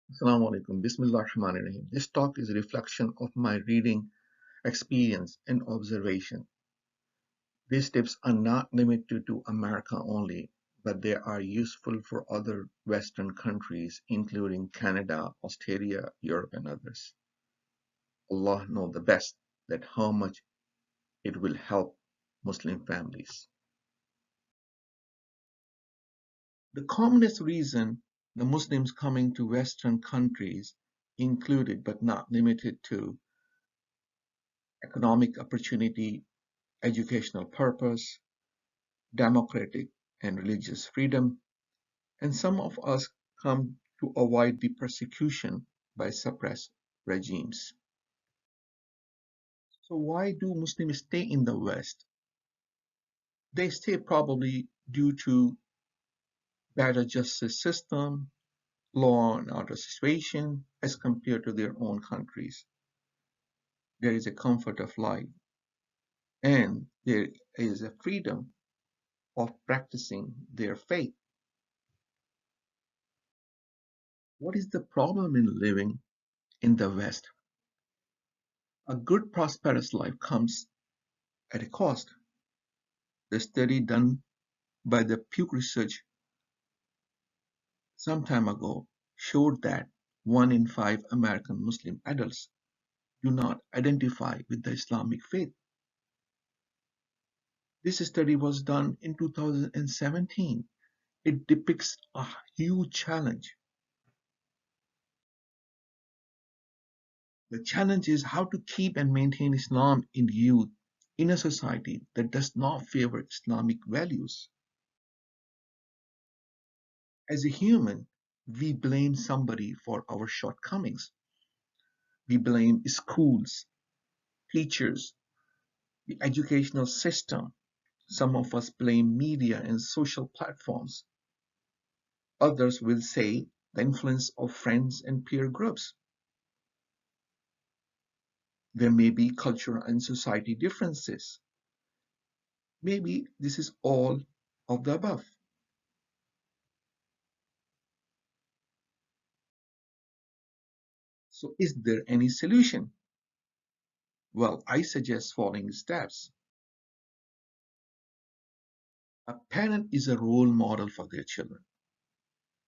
Assalamu alaikum. Bismillah ar-Rahman ar-Rahim. This talk is a reflection of my reading experience and observation. These tips are not limited to America only, but they are useful for other Western countries, including Canada, Australia, Europe, and others. Allah knows the best that how much it will help Muslim families. The commonest reason the Muslims coming to Western countries included but not limited to economic opportunity, educational purpose, democratic and religious freedom, and some of us come to avoid the persecution by suppressed regimes. So why do Muslims stay in the West? They stay probably due to better justice system, law and order situation as compared to their own countries. There is a comfort of life and there is a freedom of practicing their faith. What is the problem in living in the West? A good prosperous life comes at a cost. The study done by the Pew Research some time ago showed that 1 in 5 American Muslim adults do not identify with the Islamic faith. This study was done in 2017. It depicts a huge challenge. The challenge is how to keep and maintain Islam in youth in a society that does not favor Islamic values. As a human, we blame somebody for our shortcomings. We blame schools, teachers, the educational system. Some of us blame media and social platforms. Others will say the influence of friends and peer groups. There may be cultural and society differences. Maybe this is all of the above. So is there any solution? Well, I suggest following steps. A parent is a role model for their children.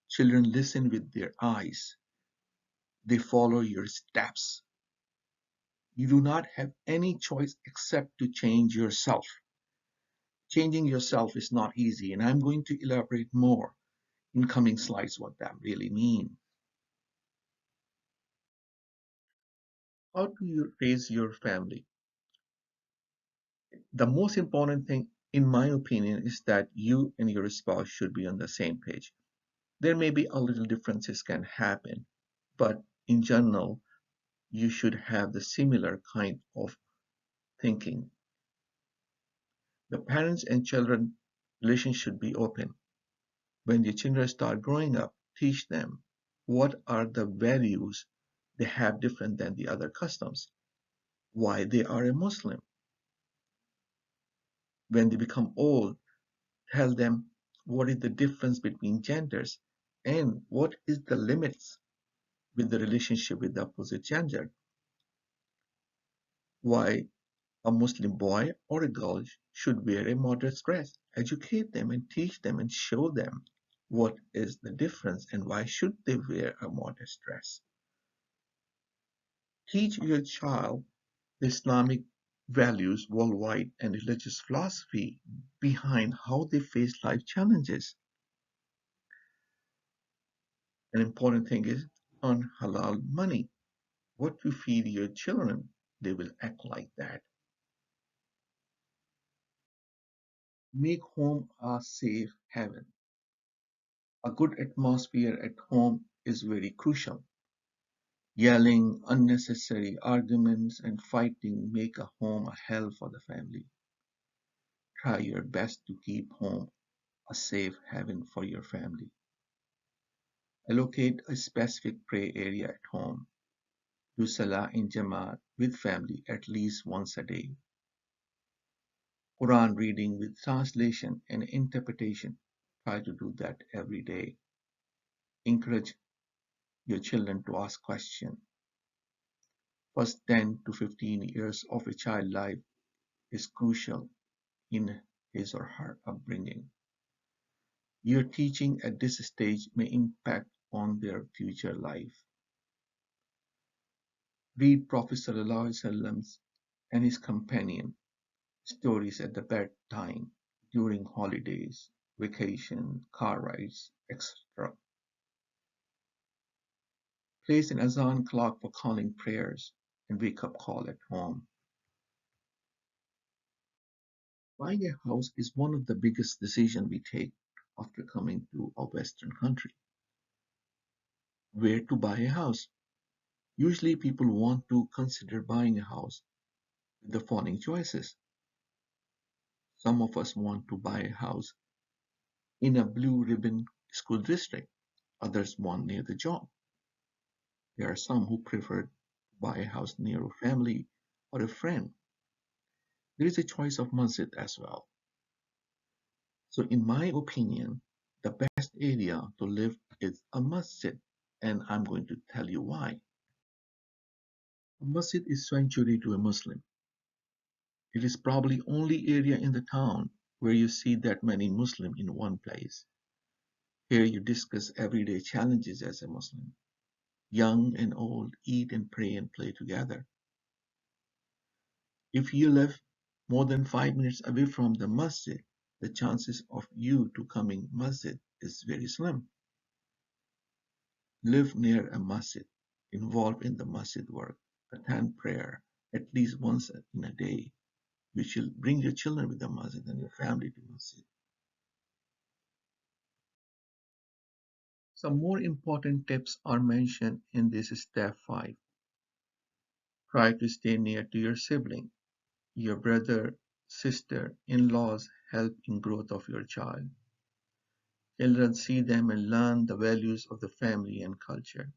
Children listen with their eyes. They follow your steps. You do not have any choice except to change yourself. Changing yourself is not easy, and I'm going to elaborate more in coming slides what that really means. How do you raise your family? The most important thing, in my opinion, is that you and your spouse should be on the same page. There may be a little differences can happen, but in general, you should have the similar kind of thinking. The parents and children relation should be open. When the children start growing up, teach them what are the values they have different than the other customs, why they are a Muslim. When they become old, tell them what is the difference between genders and what is the limits with the relationship with the opposite gender. Why a Muslim boy or a girl should wear a modest dress. Educate them and teach them and show them what is the difference and why should they wear a modest dress. Teach your child the Islamic values worldwide and religious philosophy behind how they face life challenges. An important thing is earn halal money. What you feed your children, they will act like that. Make home a safe haven. A good atmosphere at home is very crucial. Yelling, unnecessary arguments, and fighting make a home a hell for the family. Try your best to keep home a safe haven for your family. Allocate a specific prayer area at home. Do Salah in Jamaat with family at least once a day. Quran reading with translation and interpretation. Try to do that every day. Encourage your children to ask questions. First 10 to 15 years of a child life is crucial in his or her upbringing. Your teaching at this stage may impact on their future life. Read Prophet ﷺ and his companion stories at the bedtime, during holidays, vacation, car rides, etc. Place an azan clock for calling prayers and wake up call at home. Buying a house is one of the biggest decisions we take after coming to a Western country. Where to buy a house? Usually people want to consider buying a house with the following choices. Some of us want to buy a house in a blue ribbon school district. Others want near the job. There are some who prefer to buy a house near a family or a friend. There is a choice of masjid as well. So in my opinion, the best area to live is a masjid, and I'm going to tell you why. A masjid is sanctuary to a Muslim. It is probably only area in the town where you see that many Muslim in one place. Here you discuss everyday challenges as a Muslim. Young and old eat and pray and play together. If you live more than 5 minutes away from the masjid, the chances of you to coming masjid is very slim. Live near a masjid, involved in the masjid work, attend prayer at least once in a day. You should bring your children with the masjid and your family to masjid. Some more important tips are mentioned in this step 5. Try to stay near to your sibling. Your brother, sister, in-laws help in growth of your child. Children see them and learn the values of the family and culture.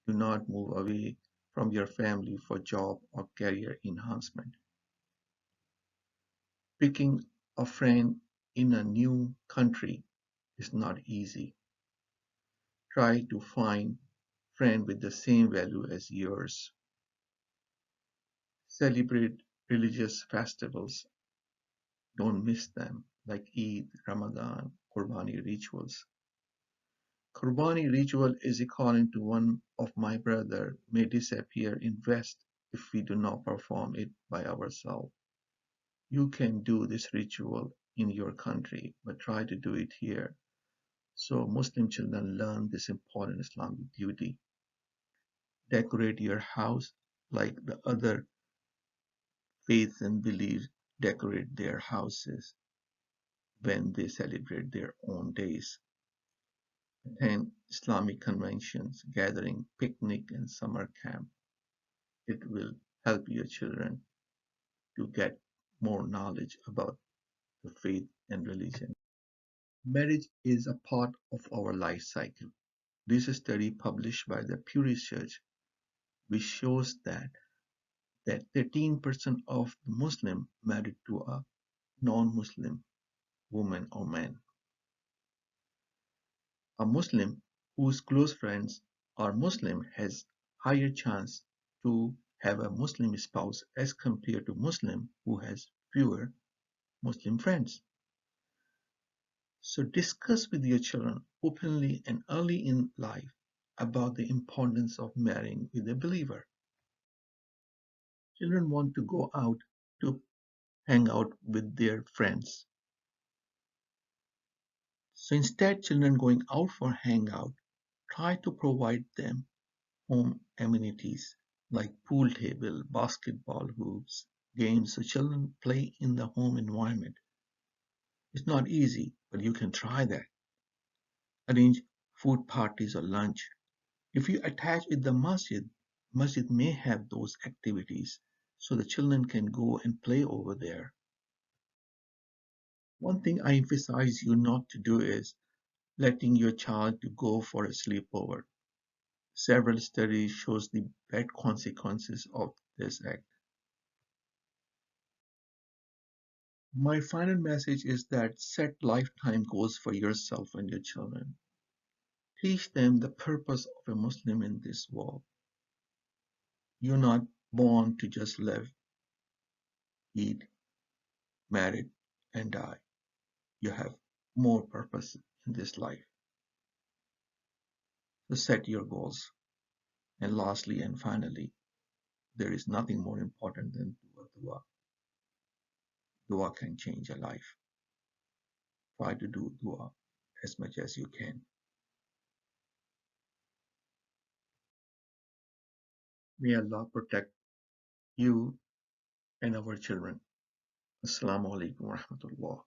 Do not move away from your family for job or career enhancement. Picking a friend in a new country is not easy. Try to find friend with the same value as yours. Celebrate religious festivals. Don't miss them, like Eid, Ramadan, Qurbani rituals. Qurbani ritual is according to one of my brother may disappear in West if we do not perform it by ourselves. You can do this ritual in your country, but try to do it here so Muslim children learn this important Islamic duty. Decorate your house like the other faiths and beliefs decorate their houses when they celebrate their own days. Attend Islamic conventions, gathering, picnic, and summer camp. It will help your children to get more knowledge about the faith and religion. Marriage is a part of our life cycle. This study published by the Pew Research, which shows that 13% of the Muslim married to a non-Muslim woman or man. A Muslim whose close friends are Muslim has higher chance to have a Muslim spouse as compared to Muslim who has fewer Muslim friends. So discuss with your children openly and early in life about the importance of marrying with a believer. Children want to go out to hang out with their friends. So instead children going out for hangout, try to provide them home amenities like pool table, basketball hoops, games so children play in the home environment. It's not easy, but you can try that. Arrange food parties or lunch. If you attach with the masjid may have those activities so the children can go and play over there. One thing I emphasize you not to do is letting your child to go for a sleepover. Several studies shows the bad consequences of this act. My final message is that set lifetime goals for yourself and your children. Teach them the purpose of a Muslim in this world. You're not born to just live, eat, marry, and die. You have more purpose in this life. So set your goals. And lastly and finally, there is nothing more important than dua. Dua, dua can change a life. Try to do dua as much as you can. May Allah protect you and our children. Assalamu alaikum wa rahmatullah.